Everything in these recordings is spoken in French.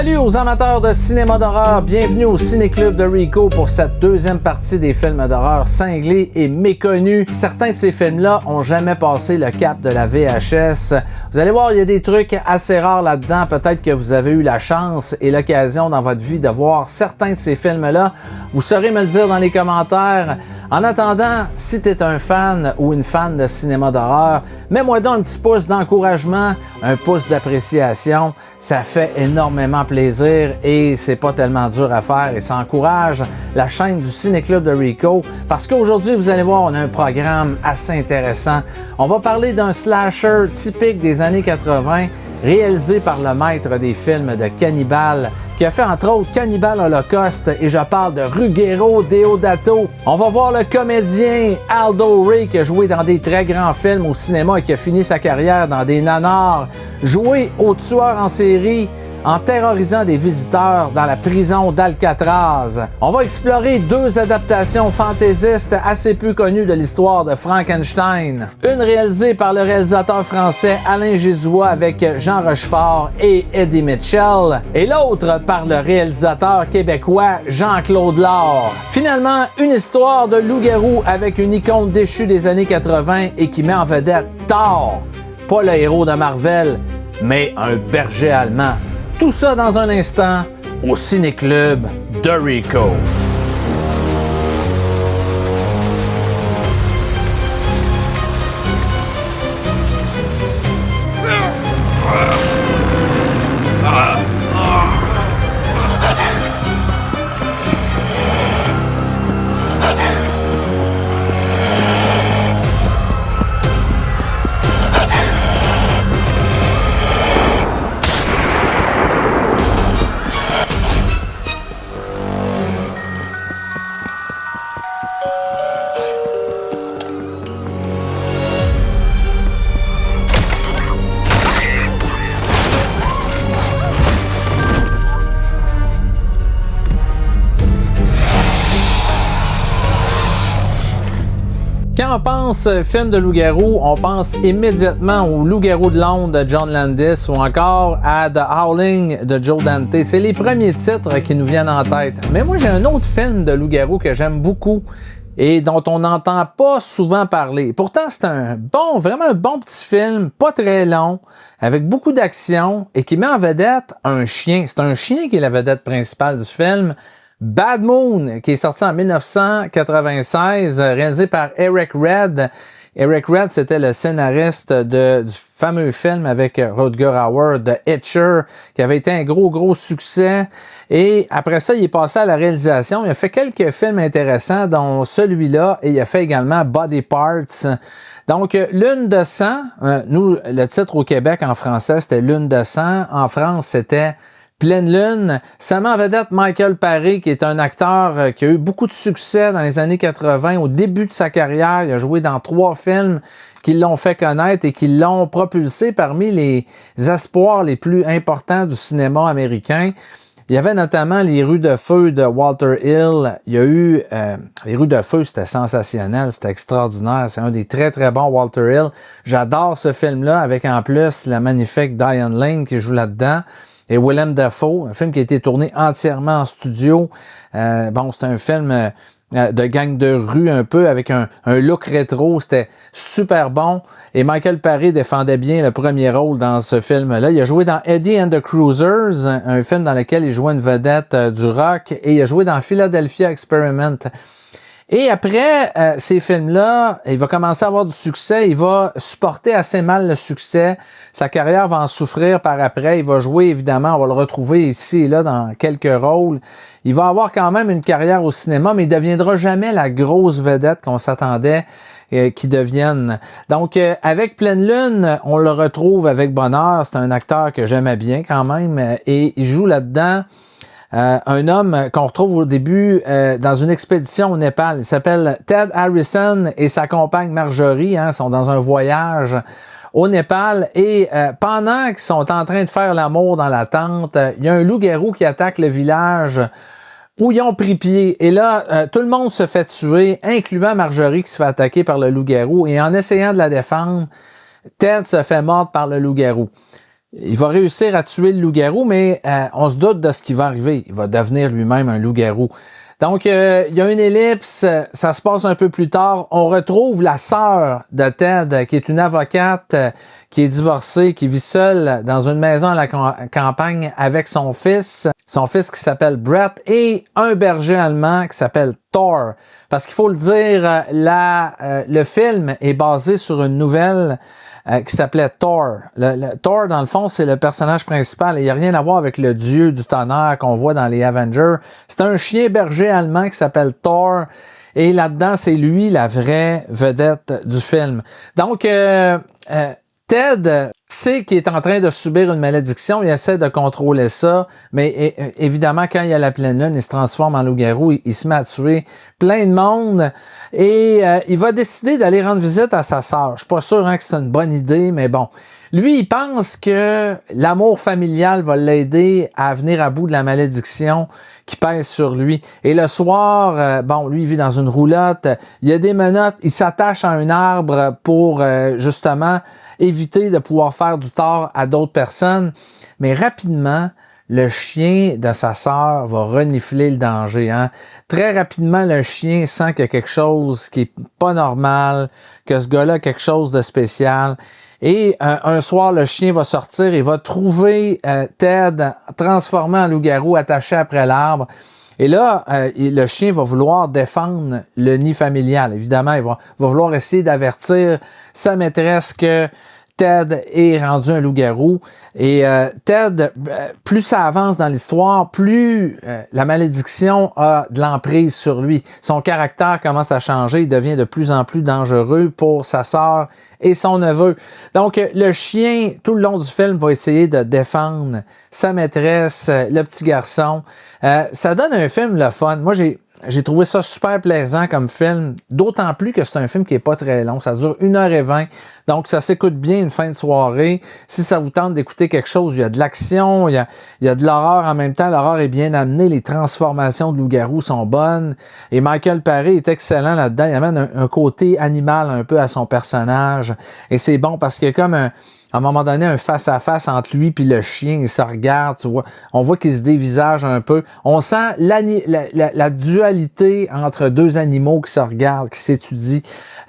Salut aux amateurs de cinéma d'horreur, bienvenue au Ciné-Club de Rico pour cette deuxième partie des films d'horreur cinglés et méconnus. Certains de ces films-là ont jamais passé le cap de la VHS. Vous allez voir, il y a des trucs assez rares là-dedans. Peut-être que vous avez eu la chance et l'occasion dans votre vie de voir certains de ces films-là. Vous saurez me le dire dans les commentaires. En attendant, si tu es un fan ou une fan de cinéma d'horreur, mets-moi donc un petit pouce d'encouragement, un pouce d'appréciation. Ça fait énormément plaisir et c'est pas tellement dur à faire et ça encourage la chaîne du Ciné-Club de Rico parce qu'aujourd'hui, vous allez voir, on a un programme assez intéressant. On va parler d'un slasher typique des années 80 réalisé par le maître des films de Cannibal, qui a fait entre autres Cannibal Holocaust, et je parle de Ruggero Deodato. On va voir le comédien Aldo Ray qui a joué dans des très grands films au cinéma et qui a fini sa carrière dans des nanars, joué au tueur en série en terrorisant des visiteurs dans la prison d'Alcatraz. On va explorer deux adaptations fantaisistes assez peu connues de l'histoire de Frankenstein. Une réalisée par le réalisateur français Alain Jézouat avec Jean Rochefort et Eddie Mitchell, et l'autre par le réalisateur québécois Jean-Claude Laure. Finalement, une histoire de loup-garou avec une icône déchue des années 80 et qui met en vedette Thor, pas le héros de Marvel, mais un berger allemand. Tout ça dans un instant au Ciné-Club de Rico. Quand on pense film de loup-garou, on pense immédiatement au Loup-garou de Londres de John Landis ou encore à The Howling de Joe Dante. C'est les premiers titres qui nous viennent en tête. Mais moi, j'ai un autre film de loup-garou que j'aime beaucoup et dont on n'entend pas souvent parler. Pourtant, c'est vraiment un bon petit film, pas très long, avec beaucoup d'action et qui met en vedette un chien. C'est un chien qui est la vedette principale du film. Bad Moon, qui est sorti en 1996, réalisé par Eric Red. Eric Red, c'était le scénariste du fameux film avec Rutger Hauer, The Hitcher, qui avait été un gros succès. Et après ça, il est passé à la réalisation. Il a fait quelques films intéressants, dont celui-là, et il a fait également Body Parts. Donc, Lune de sang, nous, le titre au Québec en français, c'était Lune de sang. En France, c'était Pleine Lune. Ça met en vedette Michael Paré, qui est un acteur qui a eu beaucoup de succès dans les années 80. Au début de sa carrière, il a joué dans 3 films qui l'ont fait connaître et qui l'ont propulsé parmi les espoirs les plus importants du cinéma américain. Il y avait notamment Les Rues de Feu de Walter Hill. Il y a eu Les Rues de Feu, c'était sensationnel, c'était extraordinaire. C'est un des très bons Walter Hill. J'adore ce film-là, avec en plus la magnifique Diane Lane qui joue là-dedans. Et Willem Dafoe, un film qui a été tourné entièrement en studio. C'est un film de gang de rue un peu, avec un look rétro. C'était super bon. Et Michael Paré défendait bien le premier rôle dans ce film-là. Il a joué dans Eddie and the Cruisers, un film dans lequel il jouait une vedette du rock. Et il a joué dans Philadelphia Experiment. Et après ces films-là, il va commencer à avoir du succès, il va supporter assez mal le succès, sa carrière va en souffrir par après, il va jouer évidemment, on va le retrouver ici et là dans quelques rôles. Il va avoir quand même une carrière au cinéma, mais il ne deviendra jamais la grosse vedette qu'on s'attendait qu'il devienne. Donc, avec Pleine Lune, on le retrouve avec bonheur, c'est un acteur que j'aimais bien quand même, et il joue là-dedans un homme qu'on retrouve au début dans une expédition au Népal. Il s'appelle Ted Harrison et sa compagne Marjorie sont dans un voyage au Népal et pendant qu'ils sont en train de faire l'amour dans la tente, il y a un loup-garou qui attaque le village où ils ont pris pied. Et là, tout le monde se fait tuer, incluant Marjorie qui se fait attaquer par le loup-garou. Et en essayant de la défendre, Ted se fait mordre par le loup-garou. il va réussir à tuer le loup-garou, mais on se doute de ce qui va arriver. Il va devenir lui-même un loup-garou. Donc, il y a une ellipse, ça se passe un peu plus tard. On retrouve la sœur de Ted, qui est une avocate, qui est divorcée, qui vit seule dans une maison à la campagne avec son fils qui s'appelle Brett, et un berger allemand qui s'appelle Thor. Parce qu'il faut le dire, le film est basé sur une nouvelle qui s'appelait Thor. Thor, dans le fond, c'est le personnage principal et il n'y a rien à voir avec le dieu du tonnerre qu'on voit dans les Avengers. C'est un chien berger allemand qui s'appelle Thor et là-dedans, c'est lui la vraie vedette du film. Donc, Ted sait qu'il est en train de subir une malédiction, il essaie de contrôler ça, mais évidemment, quand il y a la pleine lune, il se transforme en loup-garou, il se met à tuer plein de monde et il va décider d'aller rendre visite à sa sœur. Je suis pas sûr que c'est une bonne idée, mais bon. Lui, il pense que l'amour familial va l'aider à venir à bout de la malédiction qui pèse sur lui. Et le soir, lui, il vit dans une roulotte, il y a des menottes, il s'attache à un arbre pour justement éviter de pouvoir faire du tort à d'autres personnes. Mais rapidement, le chien de sa sœur va renifler le danger. Très rapidement, le chien sent qu'il y a quelque chose qui est pas normal, que ce gars-là a quelque chose de spécial. Et un soir, le chien va sortir et va trouver Ted transformé en loup-garou attaché après l'arbre. Et là, le chien va vouloir défendre le nid familial. Évidemment, il va vouloir essayer d'avertir sa maîtresse que Ted est rendu un loup-garou. Et Ted, plus ça avance dans l'histoire, plus la malédiction a de l'emprise sur lui. Son caractère commence à changer, il devient de plus en plus dangereux pour sa sœur et son neveu. Donc, le chien, tout le long du film, va essayer de défendre sa maîtresse, le petit garçon. Ça donne un film le fun. Moi, j'ai trouvé ça super plaisant comme film, d'autant plus que c'est un film qui est pas très long. Ça dure 1h20, donc ça s'écoute bien une fin de soirée. Si ça vous tente d'écouter quelque chose, il y a de l'action, il y a de l'horreur en même temps. L'horreur est bien amenée, les transformations de loup-garou sont bonnes. Et Michael Paré est excellent là-dedans. Il amène un côté animal un peu à son personnage. Et c'est bon parce qu'il y a comme à un moment donné, un face-à-face entre lui et le chien, il se regarde, tu vois. On voit qu'il se dévisage un peu. On sent la dualité entre deux animaux qui se regardent, qui s'étudient.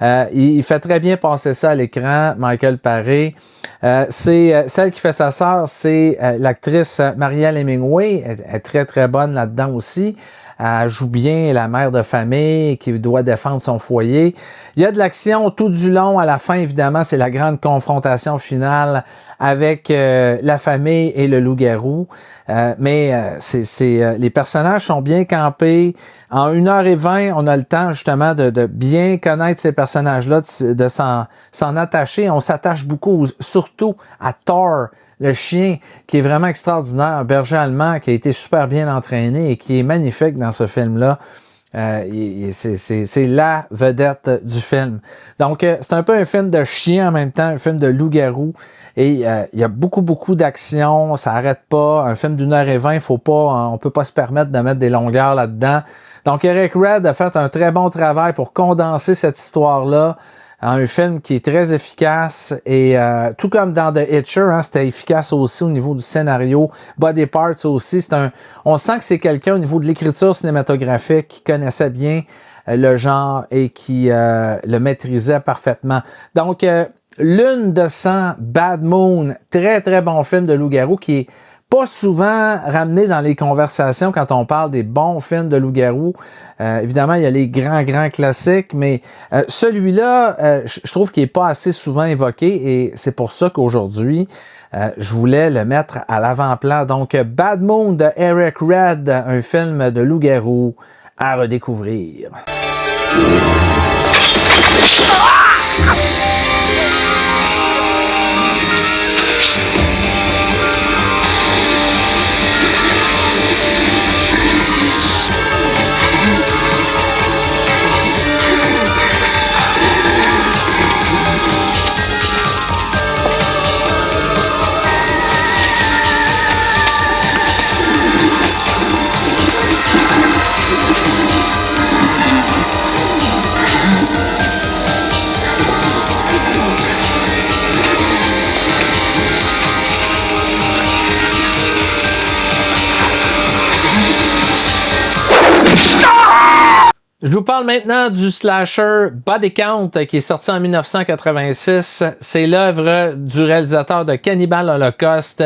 Il fait très bien passer ça à l'écran, Michael Paré. C'est celle qui fait sa sœur, c'est l'actrice Marielle Hemingway. Elle est très, très bonne là-dedans aussi. Elle joue bien la mère de famille qui doit défendre son foyer. Il y a de l'action tout du long. À la fin, évidemment, c'est la grande confrontation finale avec la famille et le loup-garou. Mais les personnages sont bien campés. En 1h20, on a le temps justement de bien connaître ces personnages-là, de s'en attacher. On s'attache beaucoup, surtout à Thor, le chien, qui est vraiment extraordinaire, un berger allemand qui a été super bien entraîné et qui est magnifique dans ce film-là. C'est la vedette du film. Donc, c'est un peu un film de chien en même temps, un film de loup-garou. Et il y a beaucoup, beaucoup d'action, ça n'arrête pas. Un film d'1h20, on peut pas se permettre de mettre des longueurs là-dedans. Donc, Eric Red a fait un très bon travail pour condenser cette histoire-là en un film qui est très efficace et tout comme dans The Hitcher, c'était efficace aussi au niveau du scénario. Body Parts aussi, on sent que c'est quelqu'un au niveau de l'écriture cinématographique qui connaissait bien le genre et qui le maîtrisait parfaitement. Donc, Lune de sang, Bad Moon, très très bon film de loup-garou qui est pas souvent ramené dans les conversations quand on parle des bons films de loup-garou. Évidemment, il y a les grands classiques, mais celui-là, je trouve qu'il n'est pas assez souvent évoqué et c'est pour ça qu'aujourd'hui, je voulais le mettre à l'avant-plan. Donc, Bad Moon de Eric Red, un film de loup-garou à redécouvrir. Je vous parle maintenant du slasher Body Count qui est sorti en 1986. C'est l'œuvre du réalisateur de Cannibal Holocaust,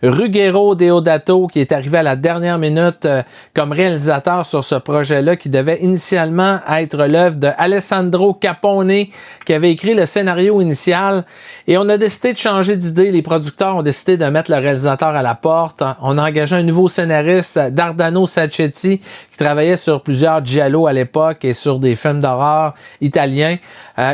Ruggero Deodato, qui est arrivé à la dernière minute comme réalisateur sur ce projet-là qui devait initialement être l'œuvre de Alessandro Capone qui avait écrit le scénario initial. Et on a décidé de changer d'idée. Les producteurs ont décidé de mettre le réalisateur à la porte. On a engagé un nouveau scénariste, Dardano Sacchetti, qui travaillait sur plusieurs giallo à l'époque et sur des films d'horreur italiens,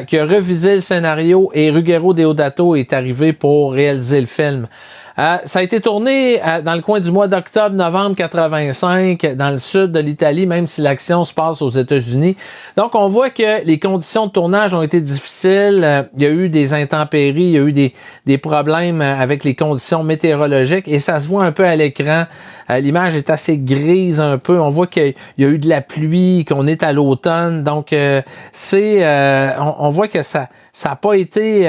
qui a revisé le scénario et Ruggero Deodato est arrivé pour réaliser le film. Ça a été tourné dans le coin du mois d'octobre-novembre 85 dans le sud de l'Italie, même si l'action se passe aux États-Unis. Donc, on voit que les conditions de tournage ont été difficiles. Il y a eu des intempéries, il y a eu des problèmes avec les conditions météorologiques et ça se voit un peu à l'écran. L'image est assez grise un peu. On voit qu'il y a eu de la pluie, qu'on est à l'automne. Donc, on voit que ça n'a pas été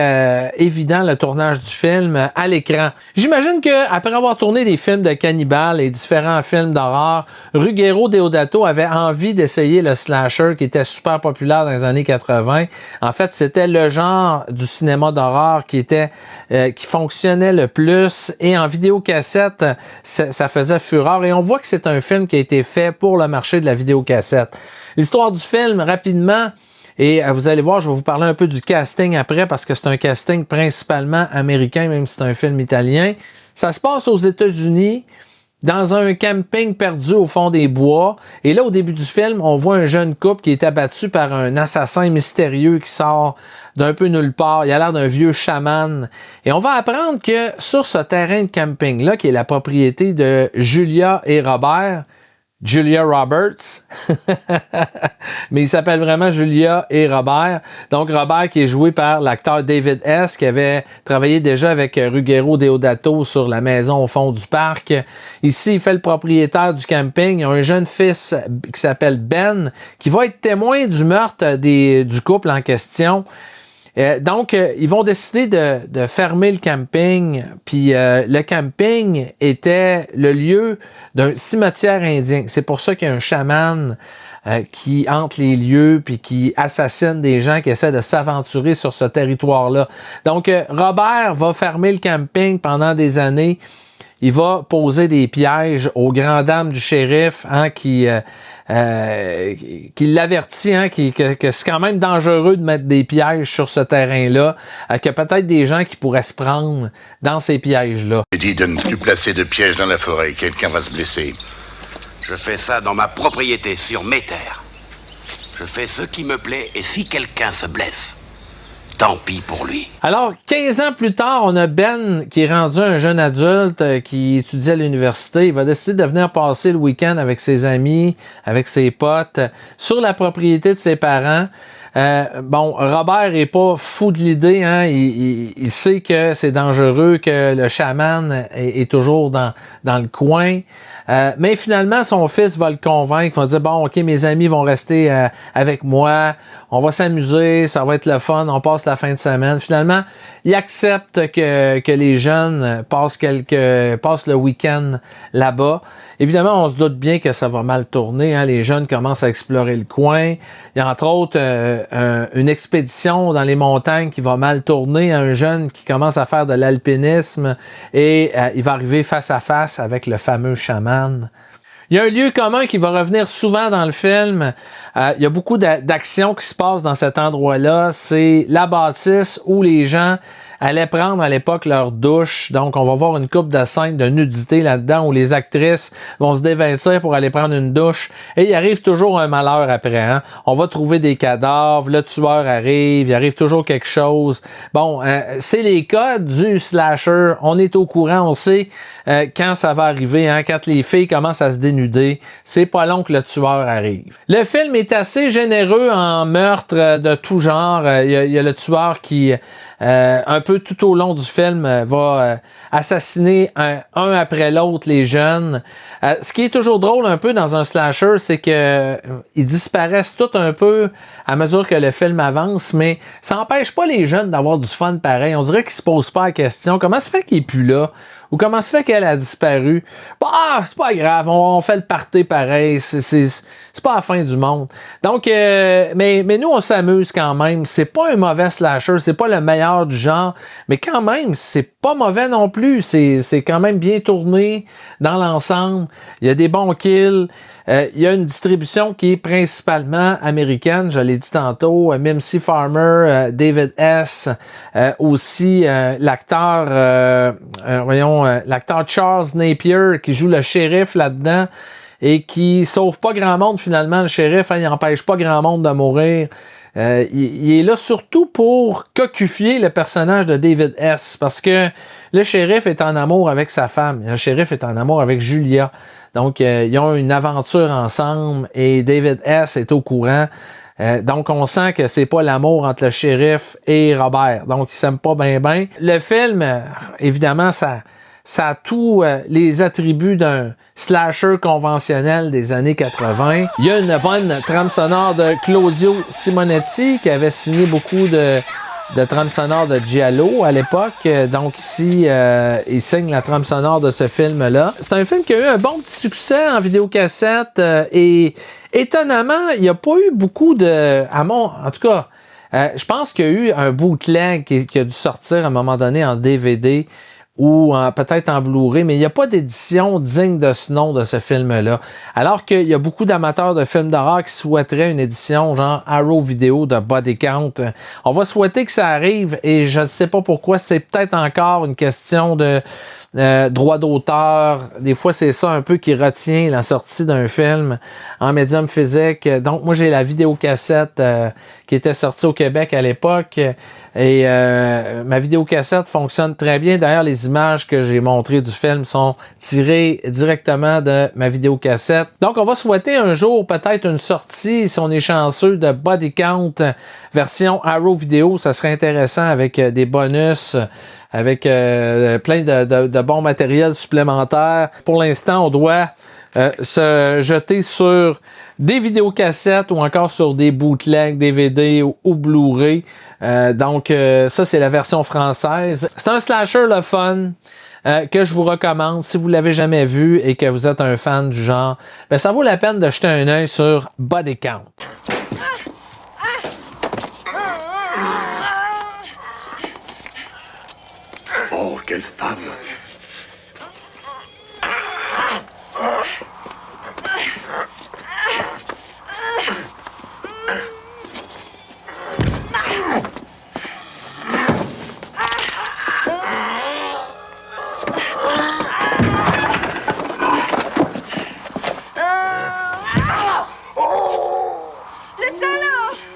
évident le tournage du film à l'écran. J'imagine qu'après avoir tourné des films de cannibales et différents films d'horreur, Ruggero Deodato avait envie d'essayer le slasher qui était super populaire dans les années 80. En fait, c'était le genre du cinéma d'horreur qui fonctionnait le plus et en vidéocassette, ça faisait fureur. Et on voit que c'est un film qui a été fait pour le marché de la vidéocassette. L'histoire du film, rapidement, et vous allez voir, je vais vous parler un peu du casting après parce que c'est un casting principalement américain, même si c'est un film italien. Ça se passe aux États-Unis, dans un camping perdu au fond des bois. Et là, au début du film, on voit un jeune couple qui est abattu par un assassin mystérieux qui sort d'un peu nulle part. Il a l'air d'un vieux chaman. Et on va apprendre que sur ce terrain de camping-là, qui est la propriété de Julia et Robert, Julia Roberts, mais il s'appelle vraiment Julia et Robert. Donc Robert qui est joué par l'acteur David S. qui avait travaillé déjà avec Ruggero Deodato sur La maison au fond du parc. Ici, il fait le propriétaire du camping. Il a un jeune fils qui s'appelle Ben qui va être témoin du meurtre du couple en question. Donc, ils vont décider de fermer le camping, puis le camping était le lieu d'un cimetière indien. C'est pour ça qu'il y a un chaman qui hante les lieux, puis qui assassine des gens qui essaient de s'aventurer sur ce territoire-là. Donc, Robert va fermer le camping pendant des années. Il va poser des pièges aux grandes dames du shérif qui l'avertit que c'est quand même dangereux de mettre des pièges sur ce terrain-là, qu'il y a peut-être des gens qui pourraient se prendre dans ces pièges-là. J'ai dit de ne plus placer de pièges dans la forêt, quelqu'un va se blesser. Je fais ça dans ma propriété, sur mes terres. Je fais ce qui me plaît et si quelqu'un se blesse, tant pis pour lui. Alors, 15 ans plus tard, on a Ben qui est rendu un jeune adulte qui étudie à l'université. Il va décider de venir passer le week-end avec ses amis, avec ses potes, sur la propriété de ses parents. Robert est pas fou de l'idée, hein. Il sait que c'est dangereux, que le chaman est toujours dans le coin. Mais finalement, son fils va le convaincre, va dire, bon, ok, mes amis vont rester avec moi, on va s'amuser, ça va être le fun, on passe la fin de semaine. Finalement, il accepte que les jeunes passent le week-end là-bas. Évidemment, on se doute bien que ça va mal tourner, hein. Les jeunes commencent à explorer le coin. Il y a entre autres une expédition dans les montagnes qui va mal tourner, un jeune qui commence à faire de l'alpinisme et il va arriver face à face avec le fameux chaman. Il y a un lieu commun qui va revenir souvent dans le film. Il y a beaucoup d'actions qui se passent dans cet endroit-là. C'est la bâtisse où les gens allaient prendre à l'époque leur douche. Donc, on va voir une couple de scènes de nudité là-dedans où les actrices vont se dévêtir pour aller prendre une douche. Et il arrive toujours un malheur après. Hein? On va trouver des cadavres, le tueur arrive, il arrive toujours quelque chose. Bon, c'est les codes du slasher. On est au courant, on sait quand ça va arriver. Hein? Quand les filles commencent à se dénuder, c'est pas long que le tueur arrive. Le film est assez généreux en meurtre de tout genre. Il y a le tueur qui... un peu tout au long du film, va assassiner un après l'autre les jeunes. Ce qui est toujours drôle un peu dans un slasher, c'est que ils disparaissent tout un peu à mesure que le film avance, mais ça n'empêche pas les jeunes d'avoir du fun pareil. On dirait qu'ils se posent pas la question, comment ça fait qu'il est plus là? ou comment se fait qu'elle a disparu. Bah, c'est pas grave, on fait le party pareil, c'est pas la fin du monde. Donc, mais nous, on s'amuse quand même. C'est pas un mauvais slasher, c'est pas le meilleur du genre, mais quand même, c'est pas mauvais non plus. C'est quand même bien tourné dans l'ensemble. Il y a des bons kills. Il y a une distribution qui est principalement américaine, je l'ai dit tantôt. Mimsy Farmer, David S. Aussi l'acteur Charles Napier qui joue le shérif là-dedans et qui sauve pas grand monde finalement. Le shérif, il n'empêche pas grand monde de mourir. Il est là surtout pour cocufier le personnage de David S. Parce que le shérif est en amour avec sa femme. Le shérif est en amour avec Julia. Donc, ils ont une aventure ensemble et David S. est au courant. Donc, on sent que c'est pas l'amour entre le shérif et Robert. Donc, ils s'aiment pas bien. Le film, évidemment, ça a tous les attributs d'un slasher conventionnel des années 80. Il y a une bonne trame sonore de Claudio Simonetti qui avait signé beaucoup de trame sonore de Giallo à l'époque. Donc ici, il signe la trame sonore de ce film-là. C'est un film qui a eu un bon petit succès en vidéocassette et étonnamment, il n'y a pas eu beaucoup de... En tout cas, je pense qu'il y a eu un bootleg qui a dû sortir à un moment donné en DVD ou peut-être en Blu-ray, mais il n'y a pas d'édition digne de ce nom de ce film-là. Alors qu'il y a beaucoup d'amateurs de films d'horreur qui souhaiteraient une édition genre Arrow Video de Body Count. On va souhaiter que ça arrive et je ne sais pas pourquoi, c'est peut-être encore une question de droit d'auteur. Des fois, c'est ça un peu qui retient la sortie d'un film en médium physique. Donc, moi, j'ai la vidéocassette qui était sortie au Québec à l'époque et ma vidéocassette fonctionne très bien. D'ailleurs, les images que j'ai montrées du film sont tirées directement de ma vidéocassette. Donc, on va souhaiter un jour peut-être une sortie, si on est chanceux, de Body Count version Arrow Video. Ça serait intéressant avec des bonus, avec plein de bons matériels supplémentaires. Pour l'instant, on doit se jeter sur des vidéocassettes ou encore sur des bootlegs, DVD ou Blu-ray. Donc, ça, c'est la version française. C'est un slasher le fun que je vous recommande. Si vous ne l'avez jamais vu et que vous êtes un fan du genre, ben, ça vaut la peine de jeter un œil sur Body Count. Oh, quelle femme!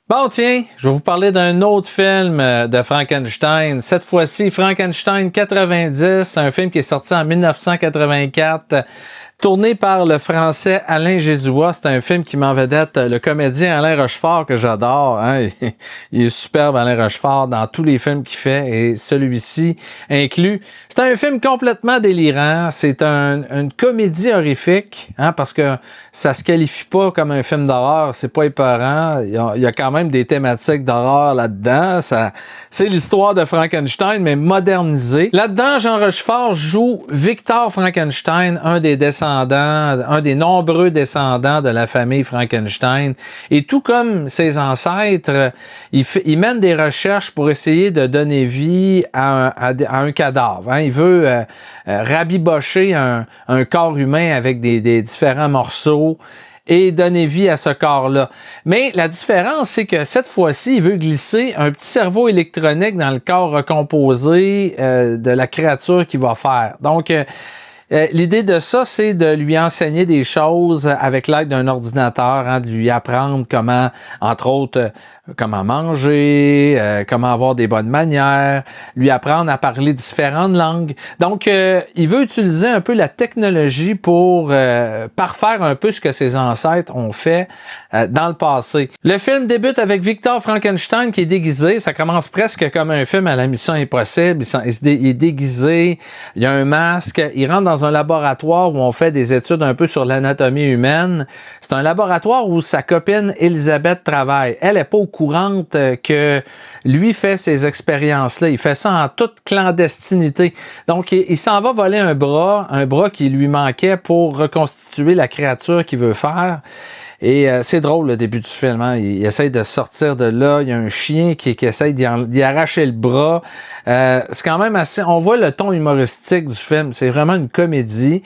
Bon, tiens, je vais vous parler d'un autre film de Frankenstein. Cette fois-ci, Frankenstein 90, un film qui est sorti en 1984, tourné par le Français Alain Jézua. C'est un film qui met en vedette le comédien Alain Rochefort, que j'adore. Hein? Il est superbe, Alain Rochefort, dans tous les films qu'il fait, et celui-ci inclus. C'est un film complètement délirant. C'est une comédie horrifique, hein, parce que ça se qualifie pas comme un film d'horreur. C'est pas épeurant. Il y a quand même des thématiques d'horreur là-dedans. C'est l'histoire de Frankenstein, mais modernisée. Là-dedans, Jean Rochefort joue Victor Frankenstein, un des nombreux descendants de la famille Frankenstein. Et tout comme ses ancêtres, il mène des recherches pour essayer de donner vie à un cadavre. Hein. Il veut rabibocher un corps humain avec des différents morceaux et donner vie à ce corps-là. Mais la différence, c'est que cette fois-ci, il veut glisser un petit cerveau électronique dans le corps recomposé de la créature qu'il va faire. Donc, l'idée de ça, c'est de lui enseigner des choses avec l'aide d'un ordinateur, hein, de lui apprendre comment, entre autres, comment manger, comment avoir des bonnes manières, lui apprendre à parler différentes langues. Donc, il veut utiliser un peu la technologie pour parfaire un peu ce que ses ancêtres ont fait dans le passé. Le film débute avec Victor Frankenstein qui est déguisé. Ça commence presque comme un film à la Mission Impossible. Il est déguisé, il a un masque, il rentre dans un laboratoire où on fait des études un peu sur l'anatomie humaine. C'est un laboratoire où sa copine Elisabeth travaille. Elle n'est pas au courant que lui fait ces expériences-là. Il fait ça en toute clandestinité. Donc, il s'en va voler un bras qui lui manquait pour reconstituer la créature qu'il veut faire. Et c'est drôle le début du film, hein? Il essaye de sortir de là, il y a un chien qui essaye d'y arracher le bras. C'est quand même assez... On voit le ton humoristique du film, c'est vraiment une comédie.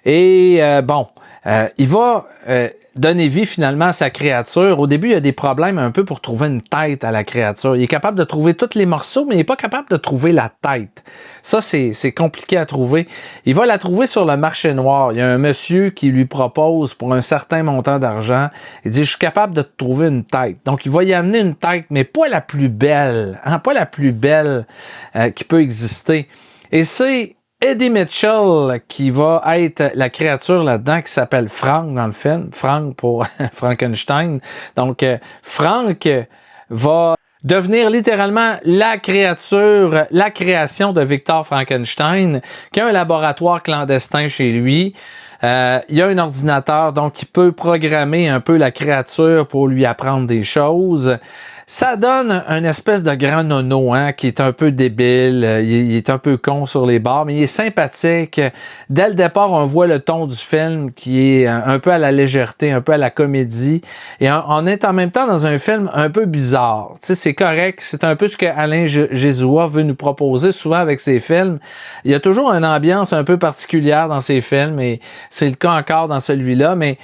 Et il va donner vie finalement à sa créature. Au début, il y a des problèmes un peu pour trouver une tête à la créature. Il est capable de trouver tous les morceaux, mais il n'est pas capable de trouver la tête. Ça, c'est compliqué à trouver. Il va la trouver sur le marché noir. Il y a un monsieur qui lui propose pour un certain montant d'argent. Il dit, je suis capable de te trouver une tête. Donc, il va y amener une tête, mais pas la plus belle, hein, pas la plus belle qui peut exister. Et c'est Eddie Mitchell qui va être la créature là-dedans qui s'appelle Frank dans le film. Frank pour Frankenstein. Donc, Frank va devenir littéralement la créature, la création de Victor Frankenstein, qui a un laboratoire clandestin chez lui. Il y a un ordinateur, donc il peut programmer un peu la créature pour lui apprendre des choses. Ça donne une espèce de grand nono, hein, qui est un peu débile, il est un peu con sur les bords, mais il est sympathique. Dès le départ, on voit le ton du film qui est un peu à la légèreté, un peu à la comédie. Et on est en même temps dans un film un peu bizarre. Tu sais, c'est correct, c'est un peu ce que Alain Jesua veut nous proposer souvent avec ses films. Il y a toujours une ambiance un peu particulière dans ses films, et c'est le cas encore dans celui-là, mais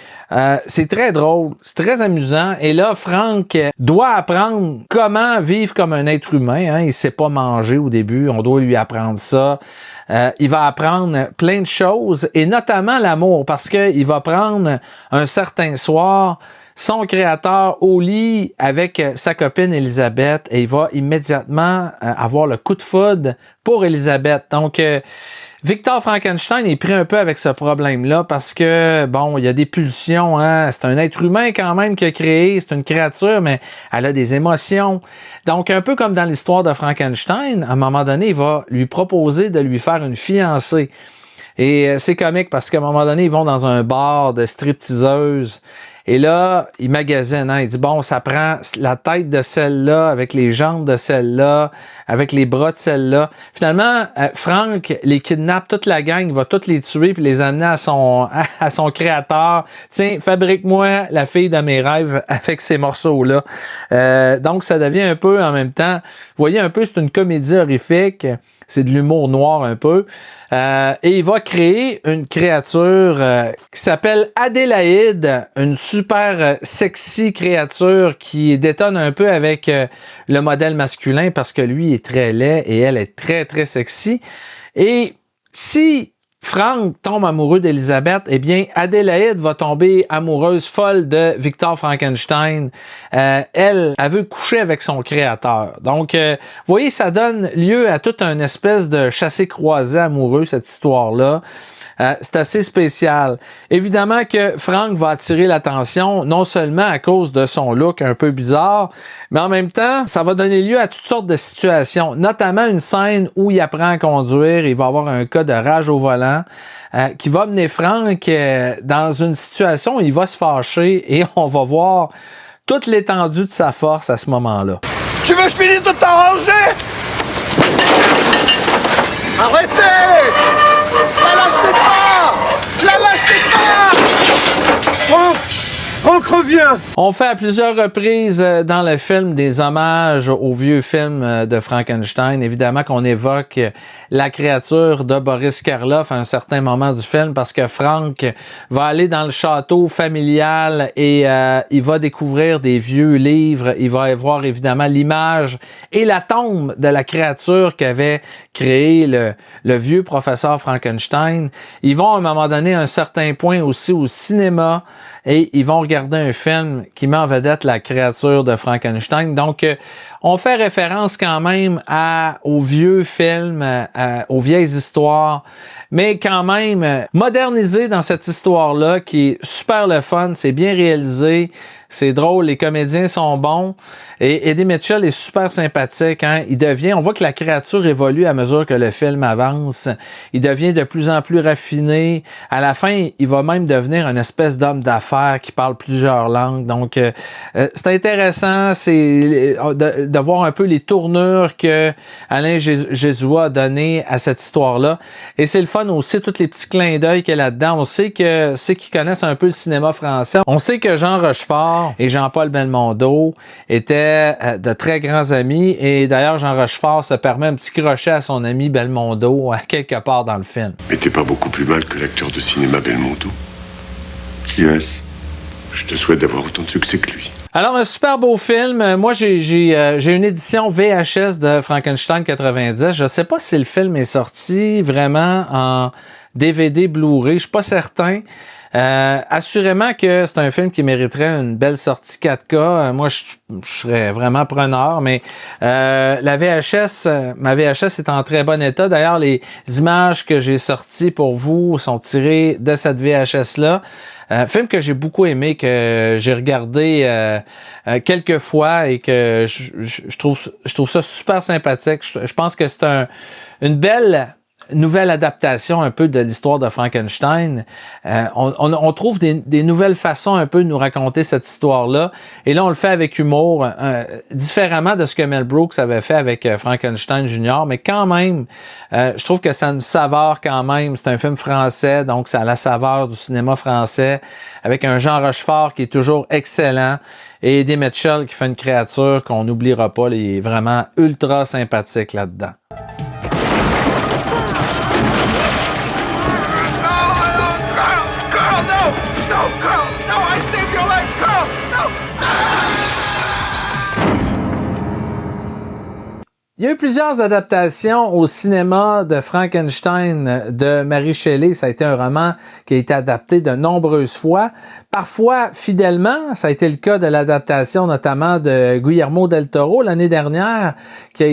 c'est très drôle, c'est très amusant. Et là, Frank doit apprendre comment vivre comme un être humain. Hein. Il ne sait pas manger au début, on doit lui apprendre ça. Il va apprendre plein de choses, et notamment l'amour, parce qu'il va prendre un certain soir son créateur au lit avec sa copine Elisabeth, et il va immédiatement avoir le coup de foudre pour Elisabeth. Donc, Victor Frankenstein est pris un peu avec ce problème-là parce que, bon, il y a des pulsions, hein? C'est un être humain quand même qui a créé, c'est une créature, mais elle a des émotions. Donc, un peu comme dans l'histoire de Frankenstein, à un moment donné, il va lui proposer de lui faire une fiancée. Et c'est comique parce qu'à un moment donné, ils vont dans un bar de stripteaseuses. Et là, il magasine, hein? Il dit, bon, ça prend la tête de celle-là, avec les jambes de celle-là, avec les bras de celle-là. Finalement, Frank les kidnappe, toute la gang, il va toutes les tuer puis les amener à son créateur. Tiens, fabrique-moi la fille de mes rêves avec ces morceaux-là. Donc, ça devient un peu en même temps, vous voyez un peu, c'est une comédie horrifique. C'est de l'humour noir un peu. Et il va créer une créature qui s'appelle Adélaïde, une super sexy créature qui détonne un peu avec le modèle masculin parce que lui est très laid et elle est très, très sexy. Et si Frank tombe amoureux d'Elisabeth, eh bien, Adélaïde va tomber amoureuse folle de Victor Frankenstein. Elle veut coucher avec son créateur. Donc, vous voyez, ça donne lieu à toute une espèce de chassé-croisé amoureux, cette histoire-là. C'est assez spécial. Évidemment que Frank va attirer l'attention, non seulement à cause de son look un peu bizarre, mais en même temps, ça va donner lieu à toutes sortes de situations, notamment une scène où il apprend à conduire, il va avoir un cas de rage au volant, qui va mener Frank dans une situation où il va se fâcher et on va voir toute l'étendue de sa force à ce moment-là. Tu veux que je finisse de t'arranger? Arrêtez! La lâchez pas! La lâchez pas! Franck revient! On fait à plusieurs reprises dans le film des hommages au vieux film de Frankenstein. Évidemment qu'on évoque la créature de Boris Karloff à un certain moment du film parce que Frank va aller dans le château familial et il va découvrir des vieux livres. Il va voir évidemment l'image et la tombe de la créature qu'avait créé le vieux professeur Frankenstein. Ils vont à un moment donné à un certain point aussi au cinéma et ils vont regarder un film qui met en vedette la créature de Frankenstein. Donc, on fait référence quand même aux vieux films, aux vieilles histoires, mais quand même modernisé dans cette histoire-là qui est super le fun, c'est bien réalisé, c'est drôle, les comédiens sont bons et Eddie Mitchell est super sympathique. Hein? On voit que la créature évolue à mesure que le film avance. Il devient de plus en plus raffiné. À la fin, il va même devenir une espèce d'homme d'affaires qui parle plusieurs langues. Donc, c'est intéressant, de voir un peu les tournures que Alain Jézua a donné à cette histoire-là. Et c'est le fun aussi, tous les petits clins d'œil qu'il y a là-dedans. On sait que ceux qui connaissent un peu le cinéma français, on sait que Jean Rochefort et Jean-Paul Belmondo étaient de très grands amis. Et d'ailleurs, Jean Rochefort se permet un petit crochet à son ami Belmondo quelque part dans le film. Mais t'es pas beaucoup plus mal que l'acteur de cinéma Belmondo. Qui est-ce? Je te souhaite d'avoir autant de succès que lui. Alors, un super beau film. Moi, j'ai une édition VHS de Frankenstein 90. Je sais pas si le film est sorti vraiment en DVD Blu-ray. Je suis pas certain. Assurément que c'est un film qui mériterait une belle sortie 4K. Moi, je serais vraiment preneur, mais ma VHS est en très bon état. D'ailleurs, les images que j'ai sorties pour vous sont tirées de cette VHS-là. Film que j'ai beaucoup aimé, que j'ai regardé quelques fois et que je trouve ça super sympathique. Je pense que c'est une belle nouvelle adaptation un peu de l'histoire de Frankenstein. On trouve des nouvelles façons un peu de nous raconter cette histoire-là. Et là, on le fait avec humour, différemment de ce que Mel Brooks avait fait avec Frankenstein Junior. Mais quand même, je trouve que ça a une saveur quand même. C'est un film français, donc ça a la saveur du cinéma français, avec un Jean Rochefort qui est toujours excellent. Et Eddie Mitchell qui fait une créature qu'on n'oubliera pas. Il est vraiment ultra sympathique là-dedans. Il y a eu plusieurs adaptations au cinéma de Frankenstein de Mary Shelley. Ça a été un roman qui a été adapté de nombreuses fois. Parfois fidèlement, ça a été le cas de l'adaptation notamment de Guillermo del Toro l'année dernière, qui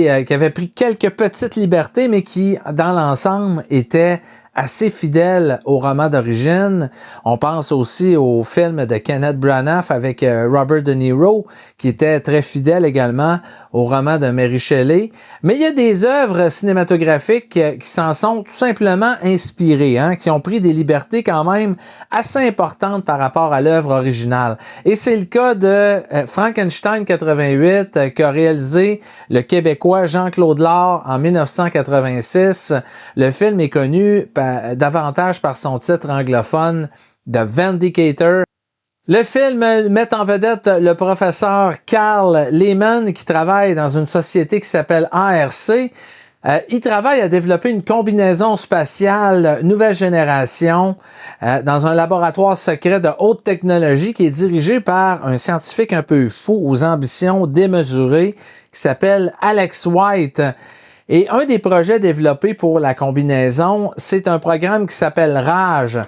avait pris quelques petites libertés, mais qui, dans l'ensemble, était assez fidèle au roman d'origine. On pense aussi au film de Kenneth Branagh avec Robert De Niro, qui était très fidèle également au roman de Mary Shelley. Mais il y a des œuvres cinématographiques qui s'en sont tout simplement inspirées, qui ont pris des libertés quand même assez importantes par rapport à l'œuvre originale. Et c'est le cas de Frankenstein 88, qu'a réalisé le Québécois Jean-Claude Lard en 1986. Le film est connu davantage par son titre anglophone The Vindicator. Le film met en vedette le professeur Carl Lehman qui travaille dans une société qui s'appelle ARC. Il travaille à développer une combinaison spatiale nouvelle génération dans un laboratoire secret de haute technologie qui est dirigé par un scientifique un peu fou aux ambitions démesurées qui s'appelle Alex White. Et un des projets développés pour la combinaison, c'est un programme qui s'appelle RAGE,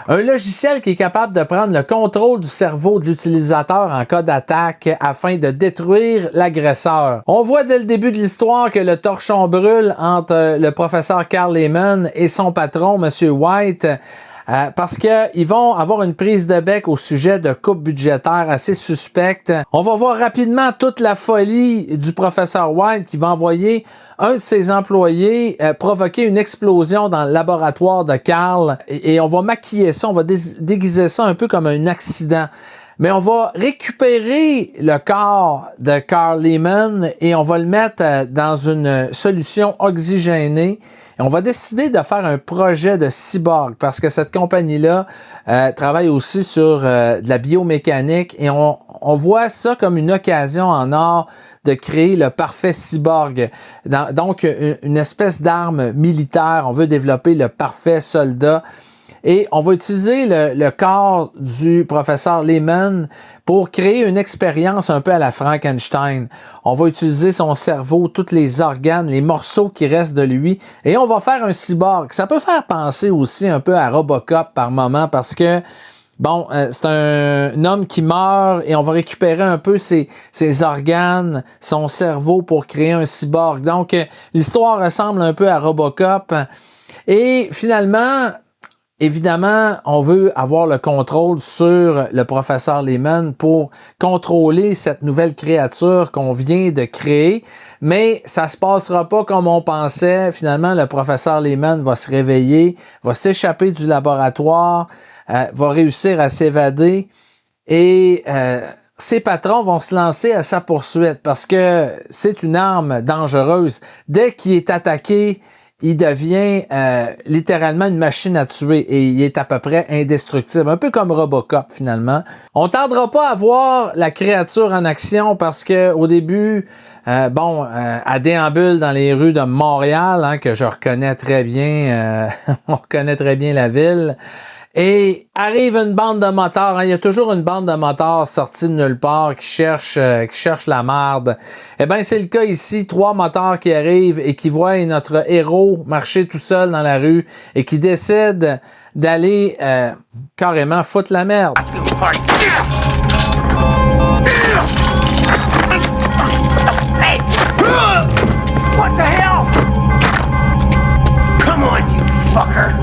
un logiciel qui est capable de prendre le contrôle du cerveau de l'utilisateur en cas d'attaque afin de détruire l'agresseur. On voit dès le début de l'histoire que le torchon brûle entre le professeur Carl Lehman et son patron, M. White, parce qu'ils vont avoir une prise de bec au sujet de coupes budgétaires assez suspectes. On va voir rapidement toute la folie du professeur White qui va envoyer un de ses employés provoquer une explosion dans le laboratoire de Carl et on va maquiller ça, on va déguiser ça un peu comme un accident. Mais on va récupérer le corps de Carl Lehman et on va le mettre dans une solution oxygénée. Et on va décider de faire un projet de cyborg parce que cette compagnie-là travaille aussi sur de la biomécanique et on voit ça comme une occasion en or de créer le parfait cyborg. Donc, une espèce d'arme militaire. On veut développer le parfait soldat. Et on va utiliser le corps du professeur Lehman pour créer une expérience un peu à la Frankenstein. On va utiliser son cerveau, tous les organes, les morceaux qui restent de lui, et on va faire un cyborg. Ça peut faire penser aussi un peu à Robocop par moment parce que Bon, c'est un homme qui meurt et on va récupérer un peu ses organes, son cerveau pour créer un cyborg. Donc, l'histoire ressemble un peu à Robocop. Et finalement, évidemment, on veut avoir le contrôle sur le professeur Lehman pour contrôler cette nouvelle créature qu'on vient de créer. Mais ça se passera pas comme on pensait. Finalement, le professeur Lehman va se réveiller, va s'échapper du laboratoire, va réussir à s'évader et ses patrons vont se lancer à sa poursuite parce que c'est une arme dangereuse. Dès qu'il est attaqué, il devient littéralement une machine à tuer et il est à peu près indestructible, un peu comme Robocop finalement. On tardera pas à voir la créature en action parce que au début, elle déambule dans les rues de Montréal, hein, que je reconnais très bien, on reconnaît très bien la ville. Et arrive une bande de motards. Hein. Il y a toujours une bande de motards sortis de nulle part qui cherche la merde. Eh bien, c'est le cas ici. 3 motards qui arrivent et qui voient notre héros marcher tout seul dans la rue et qui décident d'aller carrément foutre la merde. What the hell? Come on, you fucker!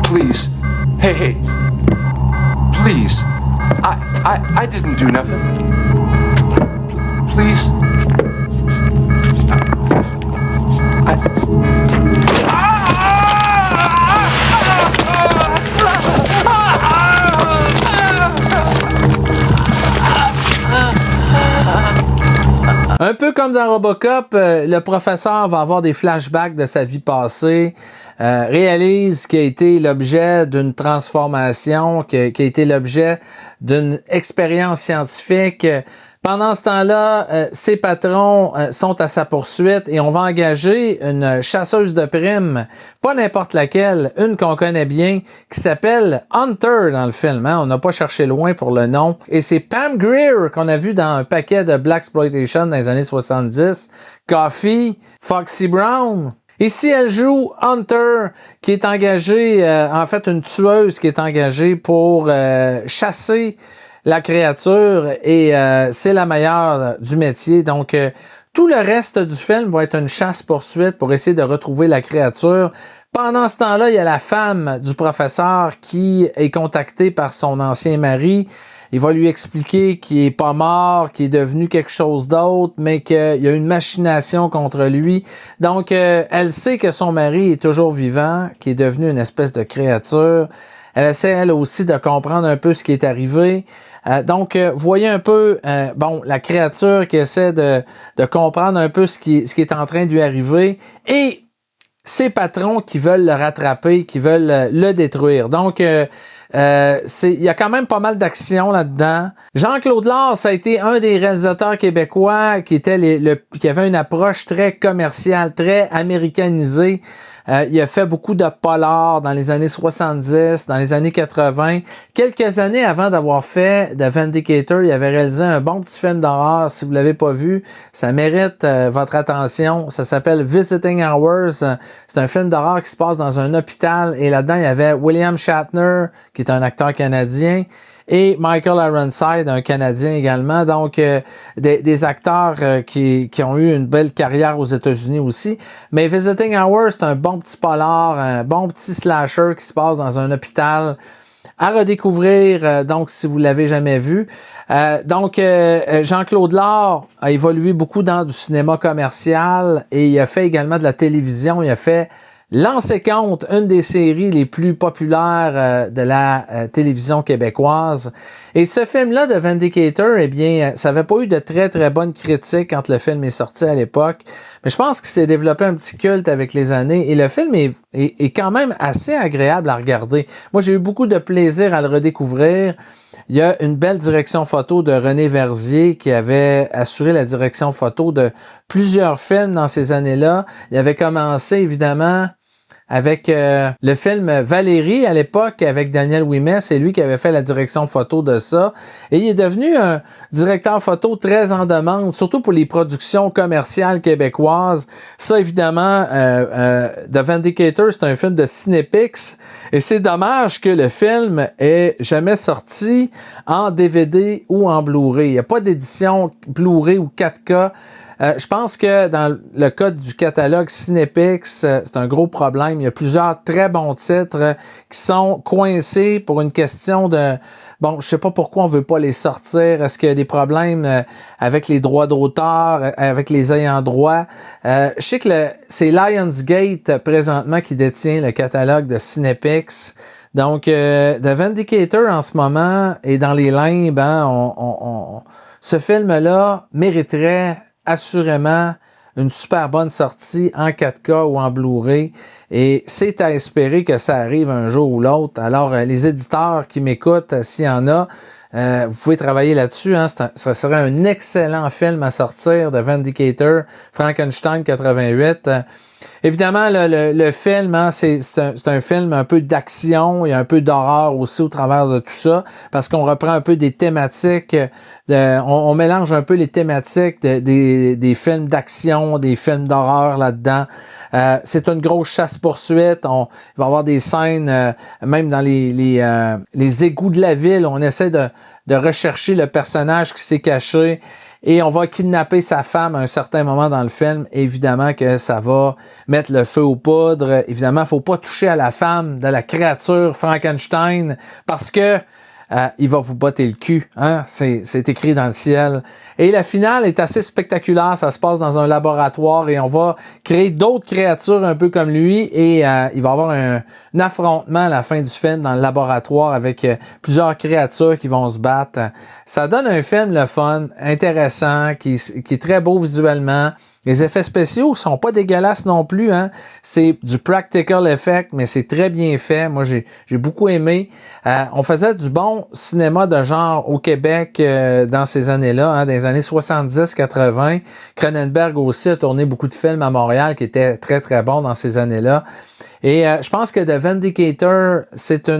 Please. Hey. Please. I didn't do nothing. Please. Un peu comme dans Robocop, le professeur va avoir des flashbacks de sa vie passée, réalise qu'il a été l'objet d'une transformation, qu'il a été l'objet d'une expérience scientifique. Pendant ce temps-là, ses patrons sont à sa poursuite et on va engager une chasseuse de primes, pas n'importe laquelle, une qu'on connaît bien, qui s'appelle Hunter dans le film. Hein? On n'a pas cherché loin pour le nom. Et c'est Pam Grier qu'on a vu dans un paquet de Blaxploitation dans les années 70, Coffy, Foxy Brown. Ici, elle joue Hunter, qui est engagée, en fait une tueuse qui est engagée pour chasser la créature et c'est la meilleure du métier. Donc, tout le reste du film va être une chasse-poursuite pour essayer de retrouver la créature. Pendant ce temps-là, il y a la femme du professeur qui est contactée par son ancien mari. Il va lui expliquer qu'il est pas mort, qu'il est devenu quelque chose d'autre, mais qu'il y a une machination contre lui. Donc, elle sait que son mari est toujours vivant, qu'il est devenu une espèce de créature. Elle essaie, elle aussi, de comprendre un peu ce qui est arrivé. Donc, voyez un peu la créature qui essaie de comprendre un peu ce qui est en train de lui arriver et ses patrons qui veulent le rattraper, qui veulent le détruire. Donc, il y a quand même pas mal d'action là-dedans. Jean-Claude Lard, ça a été un des réalisateurs québécois qui avait une approche très commerciale, très américanisée. Il a fait beaucoup de polars dans les années 70, dans les années 80. Quelques années avant d'avoir fait The Vindicator, il avait réalisé un bon petit film d'horreur. Si vous l'avez pas vu, ça mérite votre attention. Ça s'appelle Visiting Hours. C'est un film d'horreur qui se passe dans un hôpital. Et là-dedans, il y avait William Shatner, qui est un acteur canadien, et Michael Ironside, un Canadien également. Donc, des acteurs qui ont eu une belle carrière aux États-Unis aussi. Mais Visiting Hours, c'est un bon petit polar, un bon petit slasher qui se passe dans un hôpital à redécouvrir, donc, si vous l'avez jamais vu. Jean-Claude Lard a évolué beaucoup dans du cinéma commercial et il a fait également de la télévision. Il a fait Lancez compte, une des séries les plus populaires de la télévision québécoise. Et ce film-là de Vindicator, eh bien, ça n'avait pas eu de très très bonnes critiques quand le film est sorti à l'époque. Mais je pense qu'il s'est développé un petit culte avec les années. Et le film est quand même assez agréable à regarder. Moi, j'ai eu beaucoup de plaisir à le redécouvrir. Il y a une belle direction photo de René Verzier qui avait assuré la direction photo de plusieurs films dans ces années-là. Il avait commencé, évidemment, avec le film Valérie à l'époque avec Daniel Ouimet. C'est lui qui avait fait la direction photo de ça. Et il est devenu un directeur photo très en demande, surtout pour les productions commerciales québécoises. Ça, évidemment, The Vindicator, c'est un film de Cinépix. Et c'est dommage que le film ait jamais sorti en DVD ou en Blu-ray. Il n'y a pas d'édition Blu-ray ou 4K. Je pense que dans le cas du catalogue Cinépix, c'est un gros problème. Il y a plusieurs très bons titres qui sont coincés pour une question de... Bon, je sais pas pourquoi on veut pas les sortir. Est-ce qu'il y a des problèmes avec les droits d'auteur, avec les ayants droit? Je sais que c'est Lionsgate présentement qui détient le catalogue de Cinépix. Donc, The Vindicator en ce moment est dans les limbes. Hein, ce film-là mériterait assurément une super bonne sortie en 4K ou en Blu-ray et c'est à espérer que ça arrive un jour ou l'autre. Alors, les éditeurs qui m'écoutent, s'il y en a, vous pouvez travailler là-dessus. Hein. Ça serait un excellent film à sortir de Vindicator, Frankenstein 88. Évidemment, le film, hein, c'est un film un peu d'action, il y a un peu d'horreur aussi au travers de tout ça, parce qu'on reprend un peu des thématiques, on mélange un peu les thématiques des films d'action, des films d'horreur là-dedans. C'est une grosse chasse-poursuite, il va y avoir des scènes, même dans les égouts de la ville, on essaie de rechercher le personnage qui s'est caché. Et on va kidnapper sa femme à un certain moment dans le film. Évidemment que ça va mettre le feu aux poudres. Évidemment, il ne faut pas toucher à la femme de la créature Frankenstein parce que il va vous botter le cul. Hein? C'est écrit dans le ciel. Et la finale est assez spectaculaire. Ça se passe dans un laboratoire et on va créer d'autres créatures un peu comme lui. Et il va y avoir un affrontement à la fin du film dans le laboratoire avec plusieurs créatures qui vont se battre. Ça donne un film, le fun, intéressant, qui est très beau visuellement. Les effets spéciaux sont pas dégueulasses non plus. Hein? C'est du practical effect, mais c'est très bien fait. Moi, j'ai beaucoup aimé. On faisait du bon cinéma de genre au Québec dans ces années-là, hein, dans les années 70-80. Cronenberg aussi a tourné beaucoup de films à Montréal qui étaient très, très bons dans ces années-là. Et je pense que The Vindicator, c'est